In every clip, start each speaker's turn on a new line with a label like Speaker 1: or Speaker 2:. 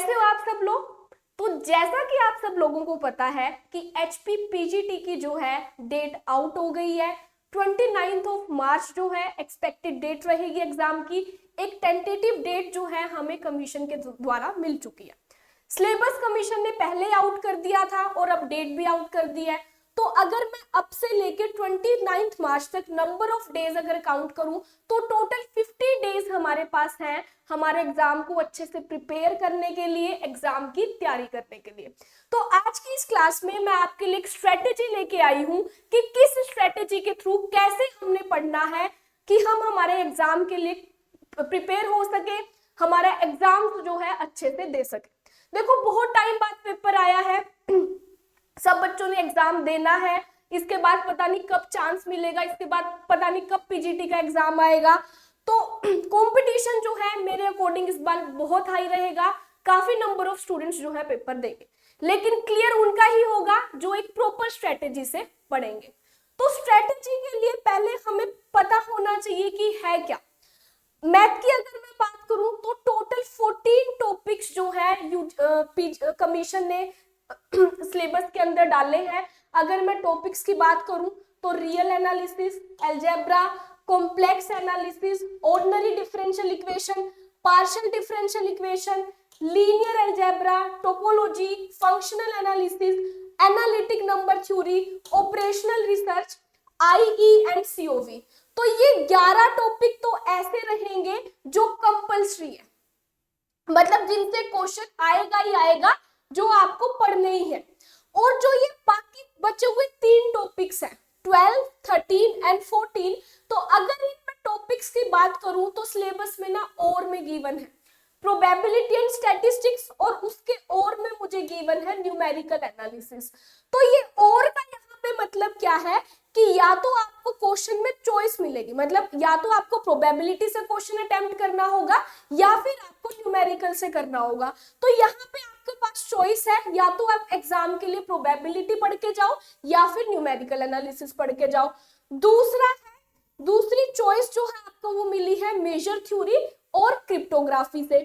Speaker 1: कैसे हो आप सब लोग। तो जैसा कि आप सब लोगों को पता है कि एचपी पीजीटी की जो है डेट आउट हो गई है। 29 ऑफ मार्च जो है एक्सपेक्टेड डेट रहेगी एग्जाम की। एक टेंटेटिव डेट जो है हमें कमीशन के द्वारा मिल चुकी है। सिलेबस कमीशन ने पहले आउट कर दिया था और अब डेट भी आउट कर दी है। तो अगर मैं अब से लेकर 29 मार्च तक नंबर ऑफ डेज अगर काउंट करूं तो टोटल 50 डेज हमारे पास हैं हमारे एग्जाम को अच्छे से प्रिपेयर करने के लिए, एग्जाम की तैयारी करने के लिए। तो आज की इस क्लास में मैं आपके लिए एक स्ट्रेटेजी लेके आई हूं कि किस स्ट्रेटेजी के थ्रू कैसे हमने पढ़ना है कि हम हमारे एग्जाम के लिए प्रिपेयर हो सके, हमारा एग्जाम जो है अच्छे से दे सके। देखो बहुत टाइम बाद पेपर आया है, सब बच्चों ने एग्जाम देना है, इसके बाद पता नहीं कब चांस मिलेगा, इसके बाद पता नहीं कब पीजीटी का एग्जाम आएगा। तो कंपटीशन जो है मेरे अकॉर्डिंग इस बार बहुत हाई रहेगा। काफी नंबर ऑफ स्टूडेंट्स जो है पेपर देंगे, लेकिन क्लियर उनका ही होगा जो एक प्रॉपर स्ट्रेटेजी से पढ़ेंगे। तो स्ट्रेटेजी के लिए पहले हमें पता होना चाहिए कि है क्या। मैथ की अगर मैं बात करूं तो टोटल 14 टॉपिक्स जो है कमीशन ने सिलेबस के अंदर डाले हैं। अगर मैं टॉपिक्स की बात करूं तो real analysis, algebra, complex analysis, ordinary differential equation, partial differential equation, linear algebra, topology, functional analysis, analytic number theory, operational research, IE and CoV. तो ये 11 टॉपिक तो ऐसे रहेंगे जो कंपल्सरी है, मतलब जिनसे क्वेश्चन आएगा ही आएगा, जो आपको पढ़ने ही है। और जो ये बाकी बचे हुए 3 टॉपिक्स हैं 12, 13 एंड 14, तो अगर इनमें टॉपिक्स की बात करूं तो सिलेबस में ना और में गिवन है प्रोबेबिलिटी एंड स्टैटिस्टिक्स, और उसके और में मुझे गिवन है न्यूमेरिकल एनालिसिस। तो ये और का यहाँ पे मतलब क्या है कि या तो आपको क्वेश्चन में चॉइस मिलेगी, मतलब या तो आपको प्रोबेबिलिटी से क्वेश्चन अटेम्प्ट करना होगा या फिर आपको न्यूमेरिकल से करना होगा। तो यहाँ पे आपके पास चॉइस है, या तो आप एग्जाम के लिए प्रोबेबिलिटी पढ़ के जाओ या फिर न्यूमेरिकल एनालिसिस पढ़ के जाओ। दूसरी चॉइस जो है आपको वो मिली है मेजर थ्योरी और क्रिप्टोग्राफी से।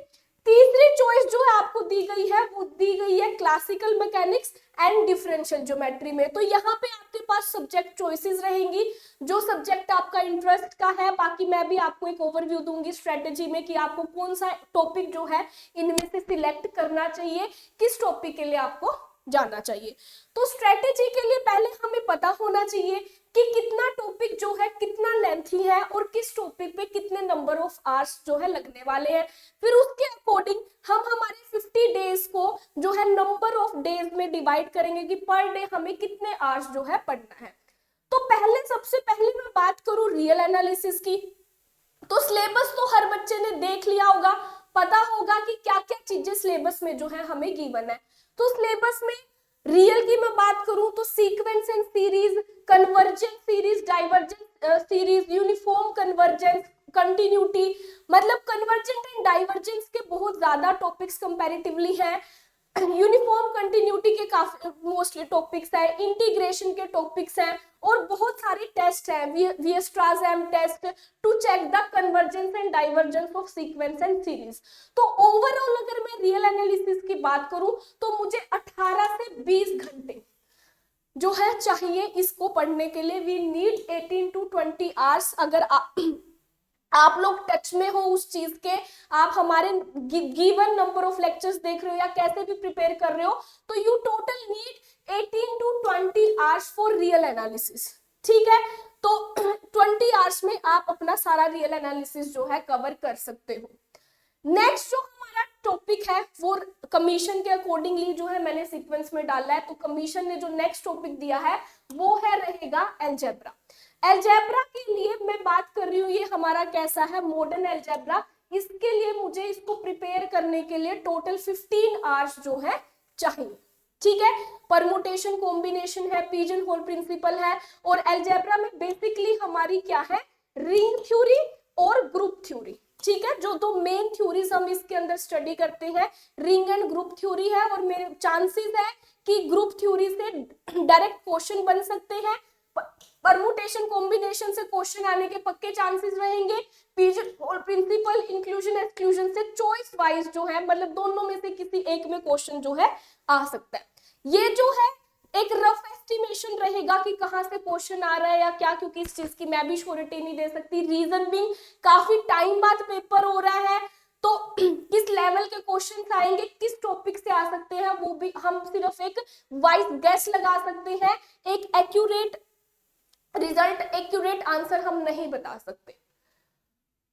Speaker 1: तीसरी चॉइस जो है आपको दी गई है वो दी गई है classical mechanics and differential geometry में। तो यहाँ पे आपके पास सब्जेक्ट चॉइसेस रहेंगी, जो सब्जेक्ट आपका इंटरेस्ट का है। बाकी मैं भी आपको एक ओवरव्यू दूंगी स्ट्रेटेजी में कि आपको कौन सा टॉपिक जो है इनमें से सिलेक्ट करना चाहिए, किस टॉपिक के लिए आपको जाना चाहिए। तो स्ट्रेटेजी के लिए पहले हमें पता होना चाहिए कि कितना टॉपिक जो है कितना लेंथी है और किस टॉपिक पे कितने नंबर ऑफ आवर्स जो है लगने वाले हैं। फिर उसके अकॉर्डिंग हम हमारे 50 डेज को जो है नंबर ऑफ डेज में डिवाइड करेंगे कि पर डे हमें कितने आवर्स जो है पढ़ना है। तो सबसे पहले मैं बात करूं रियल एनालिसिस की। तो सिलेबस तो हर बच्चे ने देख लिया होगा, पता होगा कि क्या क्या चीजें सिलेबस में जो है हमें गिवन है। तो सिलेबस में रियल की मैं बात करूं तो sequence and series, convergence series, divergence series, uniform convergence, continuity, मतलब कन्वर्जेंट एंड डाइवर्जेंस के बहुत ज्यादा टॉपिक्स कंपैरेटिवली हैं। यूनिफॉर्म कंटिन्यूटी के काफी मोस्टली टॉपिक्स हैं, इंटीग्रेशन के टॉपिक्स हैं, और बहुत सारे टेस्ट हैं, Weierstrass test to check the convergence and divergence of sequence and series. तो ओवरऑल अगर मैं रियल एनालिसिस की बात करूं तो मुझे 18 से 20 घंटे जो है चाहिए इसको पढ़ने के लिए। We need 18 to 20 hours. अगर आप लोग टच में हो उस चीज के, आप हमारे गिवन नंबर ऑफ लेक्चर्स देख रहे हो या कैसे भी प्रिपेयर कर रहे हो, तो you total need 18 to 20 hours for real analysis. ठीक है, तो 20 आवर्स में आप अपना सारा रियल एनालिसिस जो है कवर कर सकते हो। नेक्स्ट जो हमारा टॉपिक है वो कमीशन के अकॉर्डिंगली जो है मैंने सीक्वेंस में डाला है। तो कमीशन ने जो नेक्स्ट टॉपिक दिया है वो है रहेगा अलजेब्रा। अलजेब्रा के लिए मैं बात कर रही हूँ, ये हमारा कैसा है मॉडर्न अलजेब्रा। इसके लिए मुझे इसको प्रिपेयर करने के लिए टोटल 15 आवर्स जो है चाहिए। ठीक है, परमुटेशन कॉम्बिनेशन है, पिजन होल प्रिंसिपल है, और अलजेब्रा में बेसिकली हमारी क्या है रिंग थ्योरी और ग्रुप थ्योरी। ठीक है, जो दो मेन थ्योरीज हम इसके अंदर स्टडी करते हैं रिंग एंड ग्रुप थ्योरी है, और मेरे चांसेस है कि ग्रुप थ्योरी से डायरेक्ट क्वेश्चन बन सकते हैं, परमुटेशन कॉम्बिनेशन से क्वेश्चन आने के पक्के चांसेस रहेंगे। और प्रिंसिपल इंक्लूजन एक्सक्लूजन से चॉइस वाइज जो है, मतलब दोनों में से किसी एक में क्वेश्चन जो है आ सकता है। ये जो है एक रफ एस्टिमेशन रहेगा कि कहां से क्वेश्चन आ रहा है या क्या, क्योंकि इस चीज की मैं भी श्योरिटी नहीं दे सकती। रीजन भी काफी टाइम बाद पेपर हो रहा है, तो किस लेवल के क्वेश्चन आएंगे, किस टॉपिक से आ सकते हैं, वो भी हम सिर्फ एक वाइज गेस लगा सकते हैं। एक एक्यूरेट रिजल्ट, एक्यूरेट आंसर हम नहीं बता सकते।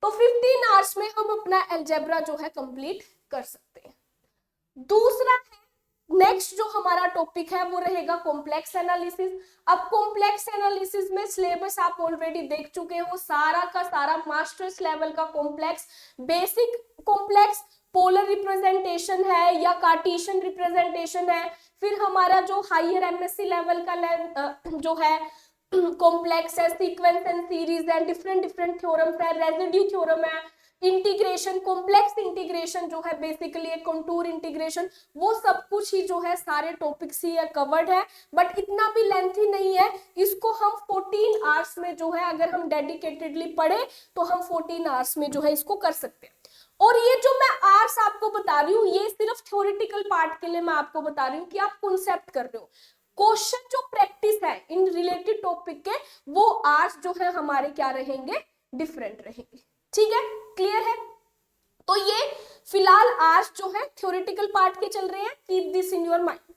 Speaker 1: तो 15 आवर्स में हम अपना अलजेब्रा जो है कंप्लीट कर सकते हैं। दूसरा है, नेक्स्ट जो हमारा टॉपिक है वो रहेगा कॉम्प्लेक्स एनालिसिस। अब कॉम्प्लेक्स एनालिसिस में सिलेबस आप ऑलरेडी देख चुके हो, सारा का सारा मास्टर्स लेवल का complex, basic complex, polar representation है या कार्टेशियन रिप्रेजेंटेशन है। फिर हमारा जो हायर एमएससी लेवल का जो है कॉम्प्लेक्स है, सीक्वेंस एंड सीरीज है, डिफरेंट थ्योरम्स है, रेजिड्यू थ्योरम है, इंटीग्रेशन, कॉम्प्लेक्स इंटीग्रेशन जो है बेसिकली एक कंटूर इंटीग्रेशन, वो सब कुछ ही जो है सारे टॉपिक्स ही कवर्ड है। बट इतना भी लेंथी नहीं है, इसको हम 14 आवर्स में जो है अगर हम डेडिकेटेडली पढ़े तो हम 14 आवर्स में जो है इसको कर सकते हैं। और ये जो मैं आवर्स आपको बता रही हूँ ये सिर्फ थ्योरेटिकल पार्ट के लिए मैं आपको बता रही हूँ कि आप कॉन्सेप्ट कर रहे हो। क्वेश्चन जो प्रैक्टिस है इन रिलेटेड टॉपिक के, वो आवर्स जो है हमारे क्या रहेंगे, डिफरेंट रहेंगे। ठीक है, क्लियर है। तो ये फिलहाल आवर्स जो है थ्योरेटिकल पार्ट के चल रहे हैं, keep this in your mind.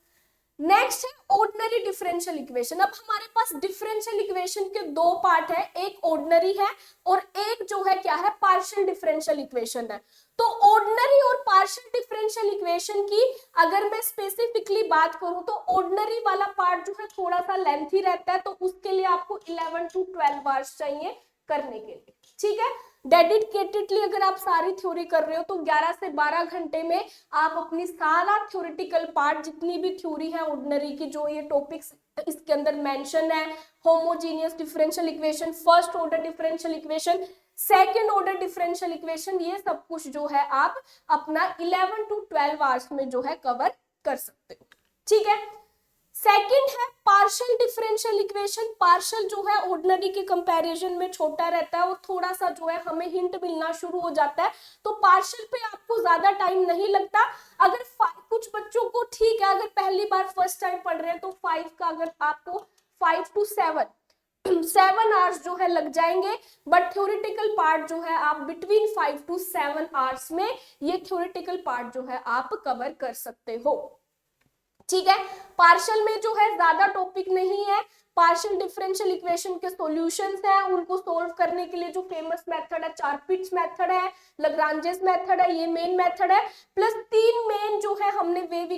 Speaker 1: Next है ऑर्डिनरी डिफरेंशियल इक्वेशन। अब हमारे पास डिफरेंशियल इक्वेशन के दो पार्ट है, एक ऑर्डिनरी है और एक जो है क्या है, पार्शियल डिफरेंशियल इक्वेशन है। तो ऑर्डिनरी और पार्शियल डिफरेंशियल इक्वेशन की अगर मैं स्पेसिफिकली बात करूं तो ऑर्डिनरी वाला पार्ट जो है थोड़ा सा लेंथी रहता है, तो उसके लिए आपको 11 to 12 आवर्स चाहिए करने के लिए। ठीक है, डेडिकेटेडली अगर आप सारी थ्योरी कर रहे हो तो 11 से 12 घंटे में आप अपनी सारा थ्योरेटिकल पार्ट, जितनी भी थ्योरी है ऑर्डिनरी की, जो ये टॉपिक्स इसके अंदर मेंशन है, homogeneous differential equation, first order differential equation, second order differential equation, ये सब कुछ जो है आप अपना 11 to 12 आवर्स में जो है कवर कर सकते हो। ठीक है, सेकंड है पार्शियल डिफरेंशियल इक्वेशन। पार्शियल जो है ऑर्डिनरी के कंपैरिजन में छोटा रहता है और थोड़ा सा जो है हमें हिंट मिलना शुरू हो जाता है, तो पार्शियल पे आपको ज्यादा टाइम नहीं लगता। अगर कुछ बच्चों को ठीक है, अगर पहली बार फर्स्ट टाइम पढ़ रहे हैं तो 5 का अगर आपको 5 to 7 आवर्स जो है लग जाएंगे। बट थ्योरेटिकल पार्ट जो है आप बिटवीन 5 to 7 आवर्स में ये थ्योरेटिकल पार्ट जो है आप कवर कर सकते हो। ठीक है, पार्शियल में जो है ज्यादा टॉपिक नहीं है। पार्शियल डिफरेंशियल इक्वेशन के सॉल्यूशंस हैं, उनको सोल्व करने के लिए जो फेमस मेथड है चारपिट्स मेथड है, लाग्रांजेस मेथड है, ये मेन मेथड है। प्लस 3 मेन जो है हमने वेव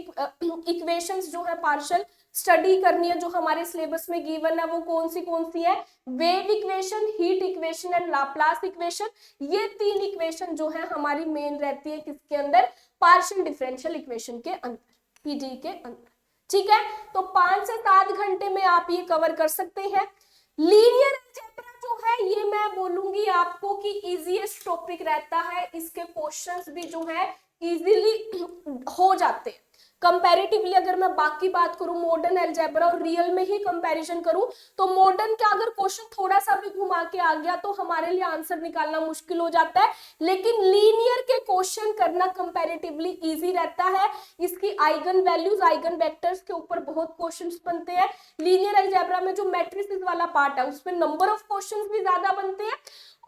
Speaker 1: इक्वेशंस जो है पार्शियल स्टडी करनी है, जो हमारे सिलेबस में गिवन है, वो कौन सी है, wave equation, heat equation and Laplace equation. ये 3 इक्वेशन जो है हमारी मेन रहती है किसके अंदर, पार्शियल डिफरेंशियल इक्वेशन के अंदर, पीडी के अंदर। ठीक है, तो 5 से 7 घंटे में आप ये कवर कर सकते हैं। लीनियर अलजेब्रा जो है ये मैं बोलूंगी आपको कि इजीएस्ट टॉपिक रहता है, इसके क्वेश्चंस भी जो है इजीली हो जाते हैं कंपैरेटिवली। अगर मैं बाकी बात करूं मॉडर्न अलजेब्रा और रियल में ही कंपैरिजन करूं, तो मॉडर्न का अगर क्वेश्चन थोड़ा सा भी घुमा के आ गया तो हमारे लिए आंसर निकालना मुश्किल हो जाता है, लेकिन लीनियर के क्वेश्चन करना कंपैरेटिवली इजी रहता है। इसकी आइगन वैल्यूज, आइगन वेक्टर्स के ऊपर बहुत क्वेश्चंस बनते हैं। लीनियर अलजेब्रा में जो मैट्रिसेस वाला पार्ट है उसमें नंबर ऑफ क्वेश्चंस भी ज्यादा बनते हैं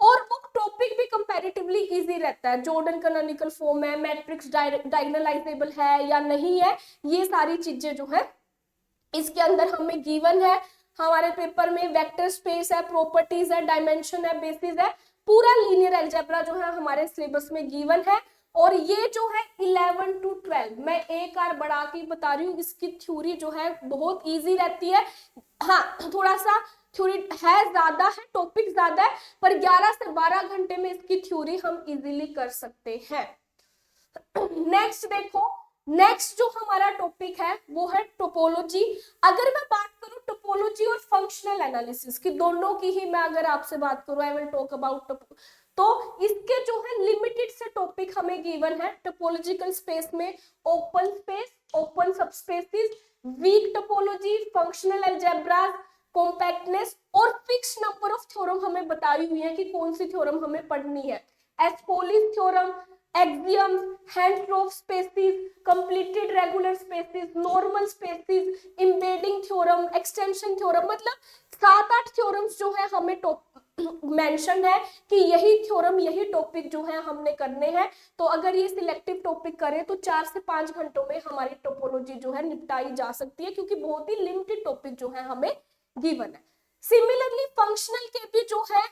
Speaker 1: और वो टॉपिक भी कंपैरेटिवली इजी रहता है। जॉर्डन कैनोनिकल फॉर्म है, मैट्रिक्स डायगोनलाइजेबल है या नहीं है, ये सारी चीजें जो है इसके अंदर हमें गिवन है। हमारे पेपर में वेक्टर स्पेस है, प्रॉपर्टीज है, डायमेंशन है, बेसिस है, पूरा लीनियर अलजेब्रा जो है हमारे सिलेबस में गिवन है। और ये जो है 11 to 12 मैं एक बार बढ़ा के बता रही हूँ, इसकी थ्योरी जो है बहुत इजी रहती है। हाँ, थोड़ा सा थ्योरी है, ज्यादा है, टॉपिक ज्यादा है, पर 11 से 12 घंटे में इसकी थ्योरी हम इजीली कर सकते हैं। नेक्स्ट देखो, नेक्स्ट जो हमारा टॉपिक है वो है टोपोलॉजी। अगर मैं बात करूं टोपोलॉजी और फंक्शनल एनालिसिस की, दोनों की ही मैं अगर आपसे बात करूं, आई विल टॉक अबाउट, तो इसके जो है लिमिटेड से टॉपिक हमें गिवन है। टोपोलॉजिकल स्पेस में open space, open subspaces, weak topology, functional algebras, compactness और फिक्स नंबर ऑफ थ्योरम हमें बताई हुई है कि कौन सी थ्योरम हमें पढ़नी है। Ascoli's theorem, axioms, hands spaces, completed regular spaces, normal spaces, embedding theorem, extension theorem, मतलब 7-8 थ्योरम्स जो है हमें मेंशन है कि यही थ्योरम, यही टॉपिक जो है हमने करने हैं। तो अगर ये सिलेक्टिव टॉपिक करें तो 4 से 5 घंटों में हमारी टोपोलॉजी जो है निपटाई जा सकती है, क्योंकि बहुत ही लिमिटेड टॉपिक जो है हमें गिवन है। सिमिलरली फंक्शनल के भी जो है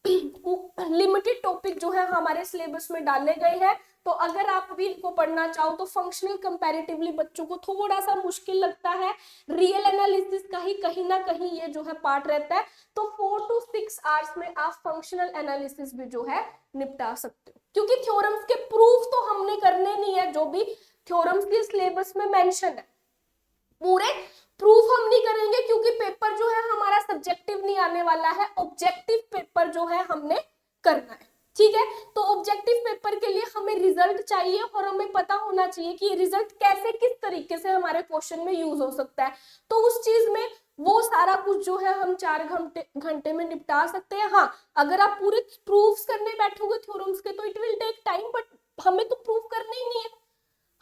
Speaker 1: लिमिटेड टॉपिक जो है हमारे सिलेबस में डाले गए हैं। तो अगर आप भी इनको पढ़ना चाहो तो फंक्शनल कंपैरेटिवली बच्चों को थोड़ा सा मुश्किल लगता है, रियल एनालिसिस का ही कहीं ना कहीं ये जो है पार्ट रहता है। तो 4 to 6 आवर्स में आप फंक्शनल एनालिसिस भी जो है निपटा सकते हो, क्योंकि थ्योरम्स के प्रूफ तो हमने करने नहीं है, जो भी थ्योरम्स के सिलेबस में मेंशन है पूरे प्रूफ हम नहीं करेंगे, क्योंकि पेपर जो है हमारा सब्जेक्टिव नहीं आने वाला है, ऑब्जेक्टिव पेपर जो है हमने करना है। ठीक है, तो ऑब्जेक्टिव पेपर के लिए हमें रिजल्ट चाहिए और हमें पता होना चाहिए कि ये रिजल्ट कैसे, किस तरीके से हमारे क्वेश्चन में यूज हो सकता है। तो उस चीज में वो सारा कुछ जो है हम 4 घंटे में निपटा सकते हैं। हाँ, अगर आप पूरे प्रूफ्स करने बैठोगे थ्योरम्स के तो it will take time, but हमें तो प्रूफ करना ही नहीं है,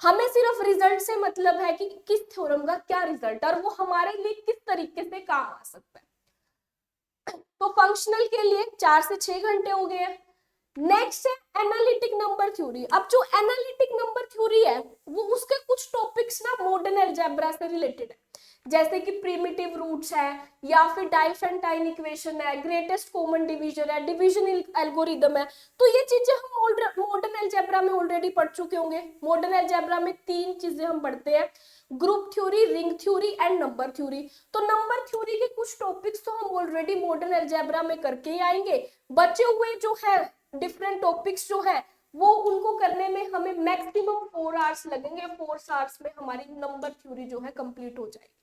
Speaker 1: हमें सिर्फ रिजल्ट से मतलब है कि किस थ्योरम का क्या रिजल्ट है और वो हमारे लिए किस तरीके से काम आ सकता है। तो फंक्शनल के लिए 4 से 6 घंटे हो गए हैं। नेक्स्ट है एनालिटिक नंबर थ्योरी। अब जो एनालिटिक नंबर थ्योरी है वो उसके कुछ टॉपिक्स ना मॉडर्न अलजेब्रा से रिलेटेड है, जैसे कि प्रिमिटिव रूट्स है, या फिर डाइफेंटाइन इक्वेशन है, ग्रेटेस्ट कॉमन डिवीजन है, डिवीजन एल्गोरिदम है। तो ये चीजें हम मॉडर्न अलजेब्रा में ऑलरेडी पढ़ चुके होंगे। मॉडर्न अलजेब्रा में 3 चीजें हम पढ़ते हैं, group theory, ring theory and number theory. तो नंबर थ्योरी के कुछ टॉपिक्स तो हम ऑलरेडी मॉडर्न अलजेब्रा में करके ही आएंगे। बचे हुए जो है डिफरेंट टॉपिक्स जो है वो उनको करने में हमें मैक्सिमम 4 आवर्स लगेंगे। 4 आवर्स में हमारी नंबर थ्योरी जो है कंप्लीट हो जाएगी,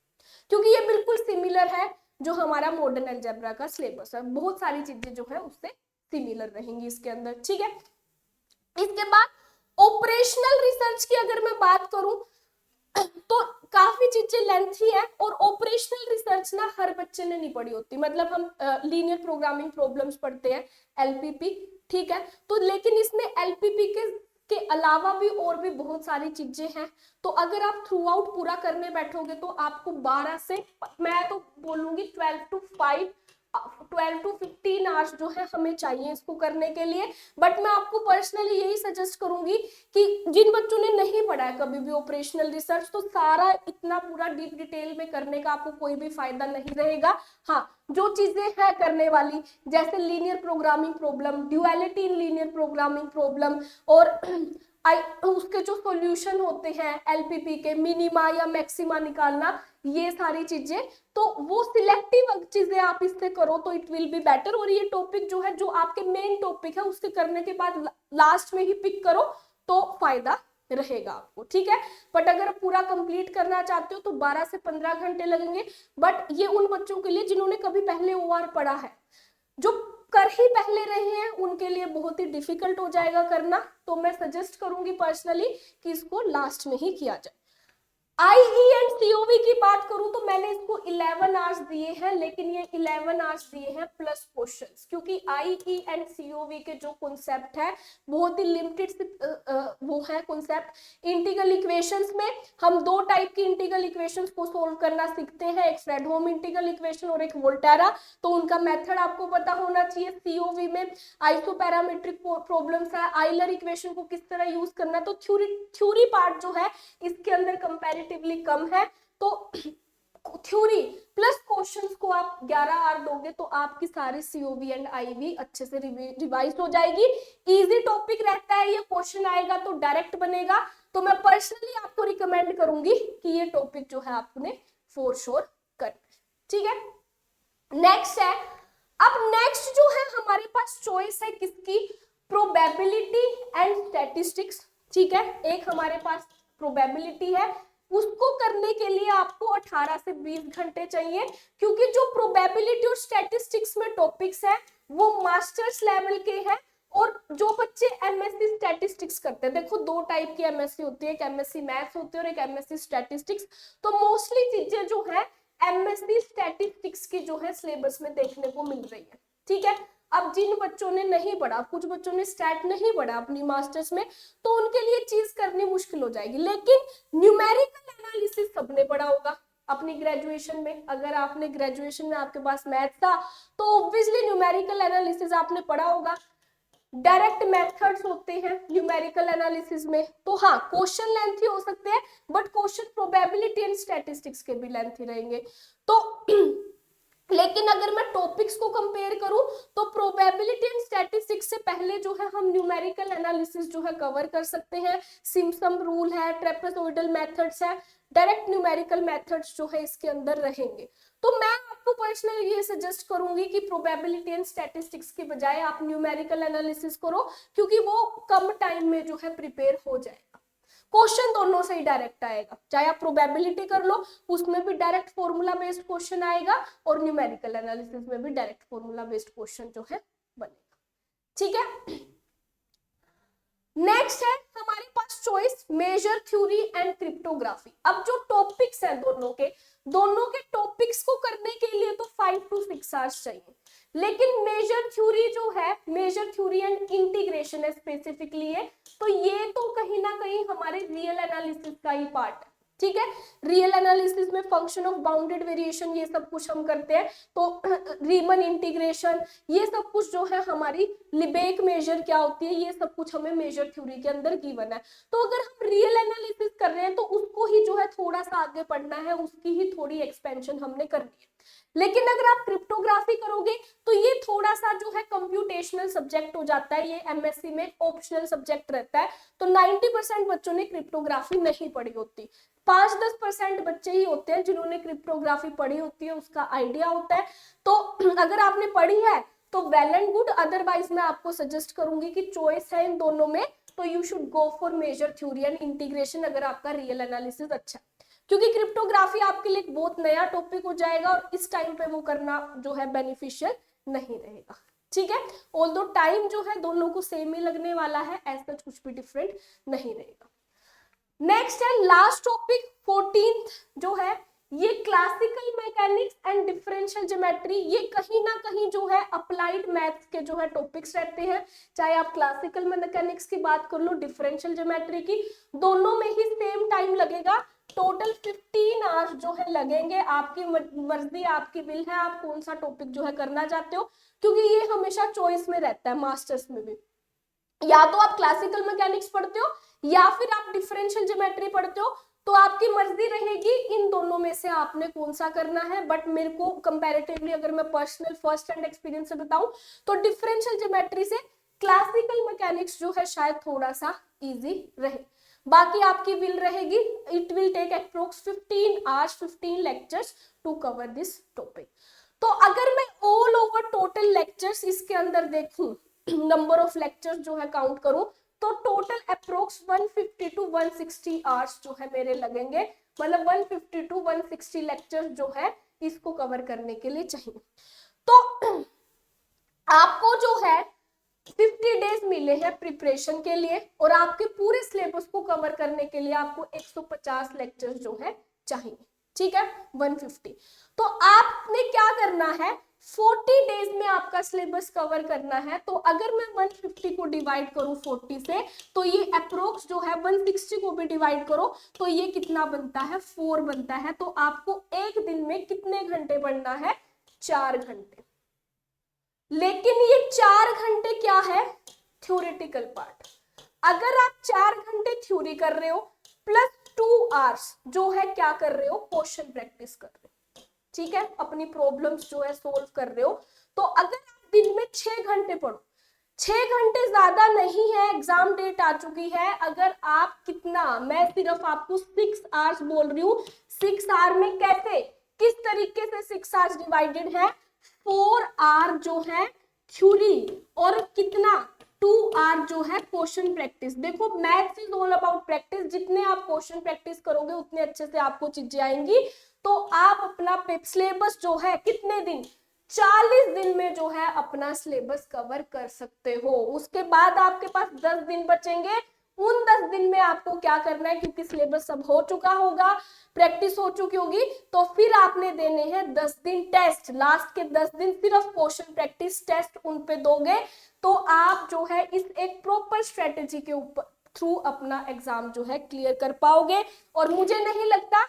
Speaker 1: क्योंकि ये बिल्कुल सिमिलर है जो हमारा मॉडर्न अलजेब्रा का सिलेबस है। बहुत सारी चीजें जो है उससे सिमिलर रहेंगी इसके अंदर। ठीक है, इसके बाद ऑपरेशनल रिसर्च की अगर मैं बात करूं तो काफी चीजें लेंथी है, और ऑपरेशनल रिसर्च ना हर बच्चे ने नहीं पढ़ी होती। मतलब हम लीनियर प्रोग्रामिंग प्रॉब्लम्स पढ़ते हैं, एलपीपी, ठीक है, तो लेकिन इसमें एलपीपी के अलावा भी और भी बहुत सारी चीजें हैं। तो अगर आप थ्रू आउट पूरा करने बैठोगे तो आपको 12 से, मैं तो बोलूंगी 12 to 15 आवर्स जो है हमें चाहिए इसको करने के लिए। बट मैं आपको पर्सनली यही सजेस्ट करूंगी कि जिन बच्चों ने नहीं पढ़ा है कभी भी ऑपरेशनल रिसर्च, तो सारा इतना पूरा डीप डिटेल में करने का आपको कोई भी फायदा नहीं रहेगा। हाँ, जो चीजें हैं करने वाली, जैसे linear programming problem, duality in linear programming problem, और उसके जो सॉल्यूशन होते हैं एलपीपी के, मिनिमा या मैक्सिमा निकालना, ये सारी चीजें, तो वो सिलेक्टिव चीजें आप इससे करो तो इट विल बी बेटर। और ये टॉपिक जो है, जो आपके मेन टॉपिक है, उसके करने के बाद लास्ट में ही पिक करो तो फायदा रहेगा आपको। ठीक है, बट अगर पूरा कंप्लीट करना चाहते हो तो 12 से 15 घंटे लगेंगे। बट ये उन बच्चों के लिए जिन्होंने कभी पहले ओआर पढ़ा है, जो कर ही पहले रहे हैं, उनके लिए बहुत ही डिफिकल्ट हो जाएगा करना। तो मैं सजेस्ट करूंगी पर्सनली कि इसको लास्ट में ही किया जाए। आईई एंड सीओवी की बात करूं तो मैंने इसको 11 आवर्स दिए हैं, लेकिन ये 11 आवर्स दिए हैं प्लस क्वेश्चंस, क्योंकि आईई एंड सीओवी के जो कॉन्सेप्ट है बहुत ही लिमिटेड वो है कॉन्सेप्ट। इंटीग्रल इक्वेशंस में हम 2 टाइप की इंटीग्रल इक्वेशंस को सोल्व करना सीखते हैं, एक फ्रेडहोम इंटीग्रल इक्वेशन और एक वोल्टेरा। तो उनका मेथड आपको पता होना चाहिए। सीओवी में आइसोपैरामेट्रिक प्रॉब्लम्स है, आइलर इक्वेशन को किस तरह यूज करना है। तो थ्योरी पार्ट जो है इसके अंदर कंपैरेटिवली कम है। तो थ्योरी प्लस क्वेश्चंस को आप 11 आवर दोगे तो आपकी सारी सीओवी एंड आईवी अच्छे से रिवाइज हो जाएगी। इजी टॉपिक रहता है, ये क्वेश्चन आएगा तो डायरेक्ट बनेगा। तो मैं पर्सनली आपको रिकमेंड करूंगी कि ये टॉपिक जो है आपने फॉर श्योर करना। ठीक है, नेक्स्ट है, अब नेक्स्ट जो है हमारे पास चॉइस है किसकी, प्रोबेबिलिटी एंड स्टैटिस्टिक्स। ठीक है, एक हमारे पास प्रोबेबिलिटी है, उसको करने के लिए आपको 18 से 20 घंटे चाहिए, क्योंकि जो प्रोबेबिलिटी और स्टैटिस्टिक्स में टॉपिक्स है वो मास्टर्स लेवल के हैं। और जो बच्चे एमएससी स्टैटिस्टिक्स करते हैं, देखो 2 टाइप की एमएससी होती है, एक एमएससी मैथ्स होती है और एक एमएससी स्टैटिस्टिक्स। तो मोस्टली चीजें जो है एमएससी स्टैटिस्टिक्स की जो है सिलेबस में देखने को मिल रही है। ठीक है, अब जिन बच्चों ने नहीं पढ़ा, कुछ बच्चों ने स्टैट नहीं पढ़ा अपनी मास्टर्स में, तो उनके लिए चीज करनी मुश्किल हो जाएगी। लेकिन न्यूमेरिकल एनालिसिस सबने पढ़ा होगा अपनी ग्रेजुएशन में। अगर आपने ग्रेजुएशन में आपके पास मैथ था तो ऑब्वियसली न्यूमेरिकल एनालिसिस आपने पढ़ा होगा। डायरेक्ट मेथड्स होते हैं न्यूमेरिकल एनालिसिस में, तो हाँ क्वेश्चन लेंथी हो सकते हैं, but question probability and statistics के भी लेंथी रहेंगे। तो लेकिन अगर मैं टॉपिक्स को कंपेयर करूं तो प्रोबेबिलिटी एंड स्टैटिस्टिक्स से पहले जो है हम न्यूमेरिकल एनालिसिस जो है कवर कर सकते हैं। सिम्पसन रूल है, ट्रेपेजॉइडल मेथड्स है, डायरेक्ट न्यूमेरिकल मेथड्स जो है इसके अंदर रहेंगे। तो मैं आपको पर्सनली ये सजेस्ट करूंगी कि प्रोबेबिलिटी एंड स्टैटिस्टिक्स के बजाय आप न्यूमेरिकल एनालिसिस करो, क्योंकि वो कम टाइम में जो है प्रिपेयर हो जाएगा। क्वेश्चन दोनों से ही डायरेक्ट आएगा, चाहे आप प्रोबेबिलिटी कर लो उसमें भी डायरेक्ट फॉर्मूला बेस्ड क्वेश्चन आएगा, और न्यूमेरिकल एनालिसिस में भी डायरेक्ट फॉर्मूला बेस्ड क्वेश्चन जो है बनेगा। ठीक है, नेक्स्ट है हमारे पास choice major theory and cryptography. अब जो टॉपिक्स हैं दोनों के टॉपिक्स को करने के लिए तो 5 to 6 आवर्स चाहिए, लेकिन मेजर थ्योरी जो है, मेजर थ्योरी एंड इंटीग्रेशन है स्पेसिफिकली है, तो ये तो कहीं ना कहीं हमारे रियल एनालिसिस का ही पार्ट है। ठीक है, रियल एनालिसिस में फंक्शन ऑफ बाउंडेड वेरिएशन ये सब कुछ हम करते हैं, तो रीमन इंटीग्रेशन ये सब कुछ जो है हमारी लिबेक मेजर क्या होती है, ये सब कुछ हमें मेजर थ्योरी के अंदर गिवन है। तो अगर हम रियल एनालिसिस कर रहे हैं तो उसको ही जो है थोड़ा सा आगे पढ़ना है, उसकी ही थोड़ी एक्सपेंशन हमने करनी है। लेकिन अगर आप क्रिप्टोग्राफी करोगे तो ये थोड़ा सा जो है कंप्यूटेशनल सब्जेक्ट हो जाता है, ये एमएससी में ऑप्शनल सब्जेक्ट रहता है, तो 90% बच्चों ने क्रिप्टोग्राफी नहीं पढ़ी होती। 5-10% बच्चे ही होते हैं जिन्होंने क्रिप्टोग्राफी पढ़ी होती है, उसका आइडिया होता है। तो अगर आपने पढ़ी है तो वेल एंड गुड, अदरवाइज मैं आपको सजेस्ट करूंगी कि चॉइस है इन दोनों में, तो you should go for major theory and integration अगर आपका रियल एनालिसिस अच्छा है, क्योंकि क्रिप्टोग्राफी आपके लिए एक बहुत नया टॉपिक हो जाएगा और इस टाइम पे वो करना जो है बेनिफिशियल नहीं रहेगा। ठीक है, ऑल्दो टाइम जो है दोनों को सेम ही लगने वाला है, ऐसा कुछ भी डिफरेंट नहीं रहेगा। नेक्स्ट है लास्ट टॉपिक 14th जो है ये classical mechanics and differential geometry. ये कहीं ना कहीं जो है अप्लाइड मैथ्स के जो है टॉपिक्स रहते हैं, चाहे आप क्लासिकल मैकेनिक्स की बात कर लो, डिफरेंशियल ज्योमेट्री की, दोनों में ही सेम टाइम लगेगा। टोटल 15 आवर्स जो है लगेंगे। आपकी मर्जी, आपकी विल है, आप कौन सा टॉपिक जो है करना चाहते हो, क्योंकि ये हमेशा चॉइस में रहता है मास्टर्स में भी। या तो आप क्लासिकल मैकेनिक्स पढ़ते हो या फिर आप डिफरेंशियल ज्योमेट्री पढ़ते हो, तो आपकी मर्जी रहेगी इन दोनों में से आपने कौन सा करना है। बट मेरे को कंपैरेटिवली अगर मैं पर्सनल फर्स्ट हैंड एक्सपीरियंस से बताऊं तो डिफरेंशियल ज्योमेट्री से क्लासिकल मैकेनिक्स जो है शायद थोड़ा सा इजी रहे। बाकी आपकी विल रहेगी। It will take approx 15 hours 15 lectures to cover this topic. तो अगर मैं ऑल ओवर टोटल लेक्चर्स इसके अंदर देखूं, नंबर ऑफ लेक्चर्स जो है काउंट करूं, तो टोटल अप्रोक्स 150 to 160 आवर्स जो है मेरे लगेंगे, मतलब 150 to 160 लेक्चर्स जो है इसको कवर करने के लिए चाहिए। तो आपको जो है 50 डेज मिले हैं प्रिपरेशन के लिए, और आपके पूरे सिलेबस को कवर करने के लिए आपको 150 लेक्चर्स जो है चाहिए। ठीक है, 150। तो आपने क्या करना है, 40 डेज में आपका सिलेबस कवर करना है। तो अगर मैं 150 को डिवाइड करूं 40 से, तो ये अप्रोक्स जो है 160 को भी डिवाइड करो तो ये कितना बनता है, 4 बनता है। तो आपको एक दिन में कितने घंटे पढ़ना है, 4 घंटे। लेकिन ये 4 घंटे क्या है, थ्योरेटिकल पार्ट। अगर आप 4 घंटे थ्योरी कर रहे हो प्लस 2 आवर्स जो है क्या कर रहे हो, क्वेश्चन प्रैक्टिस कर रहे हो। ठीक है, अपनी प्रॉब्लम्स जो है सोल्व कर रहे हो। तो अगर आप दिन में 6 घंटे पढ़ो, 6 घंटे ज्यादा नहीं है, एग्जाम डेट आ चुकी है। अगर आप कितना, मैं सिर्फ आपको 6 आवर्स बोल रही हूँ, 6 आवर में कैसे, किस तरीके से 6 आवर्स डिवाइडेड है, 4 आवर जो है थ्योरी और कितना 2 आवर जो है क्वेश्चन प्रैक्टिस। देखो maths is all about practice, जितने आप क्वेश्चन प्रैक्टिस करोगे उतने अच्छे से आपको चीजें आएंगी। तो आप अपना सिलेबस जो है कितने दिन, 40 दिन में जो है अपना सिलेबस कवर कर सकते हो। उसके बाद आपके पास 10 दिन बचेंगे, उन 10 दिन दिन में आपको क्या करना है, क्योंकि सिलेबस सब हो चुका होगा, प्रैक्टिस हो चुकी होगी, तो फिर आपने देने हैं 10 दिन टेस्ट। लास्ट के 10 दिन सिर्फ क्वेश्चन प्रैक्टिस टेस्ट उन पे दोगे, तो आप जो है इस एक प्रॉपर स्ट्रेटेजी के ऊपर थ्रू अपना एग्जाम जो है क्लियर कर पाओगे। और मुझे नहीं लगता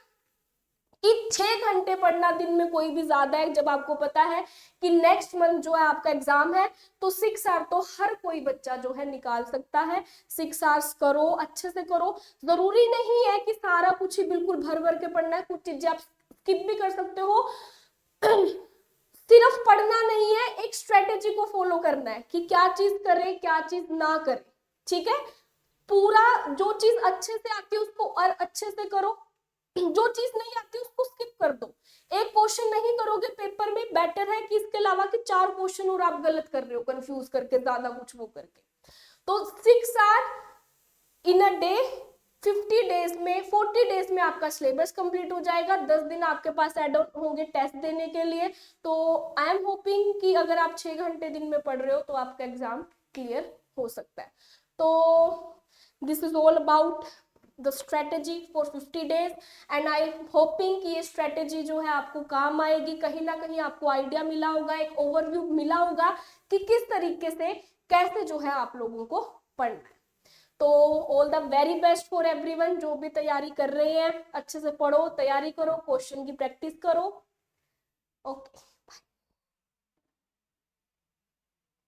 Speaker 1: कि 6 घंटे पढ़ना दिन में कोई भी ज्यादा है, जब आपको पता है कि नेक्स्ट मंथ जो है आपका एग्जाम है, तो 6 आवर तो हर कोई बच्चा जो है निकाल सकता है। 6 आवर्स करो, अच्छे से करो। जरूरी नहीं है कि सारा कुछ ही बिल्कुल भर भर के पढ़ना है, कुछ चीजें आप स्किप भी कर सकते हो। सिर्फ पढ़ना नहीं है, एक स्ट्रेटेजी को फॉलो करना है कि क्या चीज करें क्या चीज ना करें, ठीक है। पूरा जो चीज अच्छे से आती है उसको और अच्छे से करो, जो चीज नहीं आती उसको स्किप कर दो। एक क्वेश्चन नहीं करोगे पेपर में, बेटर है कि इसके अलावा कि 4 क्वेश्चन और आप गलत कर रहे हो कंफ्यूज करके, ज्यादा कुछ वो करके। तो 6 hour in a day, 50 days में, 40 डेज में आपका सिलेबस कंप्लीट हो जाएगा। 10 दिन आपके पास ऐड ऑन होंगे टेस्ट देने के लिए। तो आई एम होपिंग कि अगर आप 6 घंटे दिन में पढ़ रहे हो तो आपका एग्जाम क्लियर हो सकता है। तो this is all about the strategy for 50 days and I hopping कि ये स्ट्रेटेजी जो है आपको काम आएगी। कहीं ना कहीं आपको आइडिया मिला होगा, एक ओवरव्यू मिला होगा कि किस तरीके से कैसे जो है आप लोगों को पढ़ना है। तो all the very best for everyone, जो भी तैयारी कर रहे हैं अच्छे से पढ़ो, तैयारी करो, क्वेश्चन की प्रैक्टिस करो। ओके।